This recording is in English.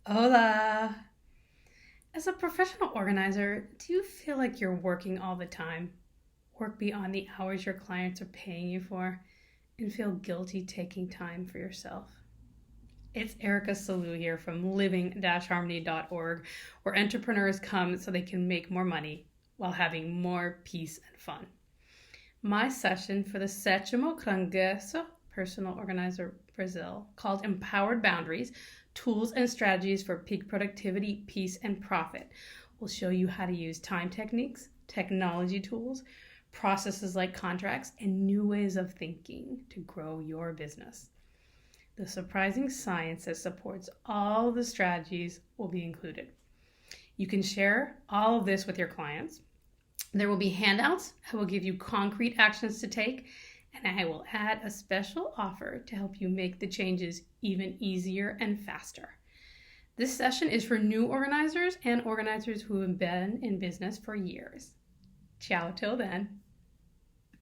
Hola! As a professional organizer, do you feel like you're working all the time? Work beyond the hours your clients are paying you for? And feel guilty taking time for yourself? It's Erika Salloux here from living-harmony.org, where entrepreneurs come so they can make more money while having more peace and fun. My session for the sétimo Congresso Personal Organizer Brazil, called Empowered Boundaries, Tools and Strategies for Peak Productivity, Peace, and Profit, will show you how to use time techniques, technology tools, processes like contracts, and new ways of thinking to grow your business. The surprising science that supports all the strategies will be included. You can share all of this with your clients. There will be handouts. I will give you concrete actions to take, and I will add a special offer to help you make the changes even easier and faster. This session is for new organizers and organizers who have been in business for years. Ciao till then.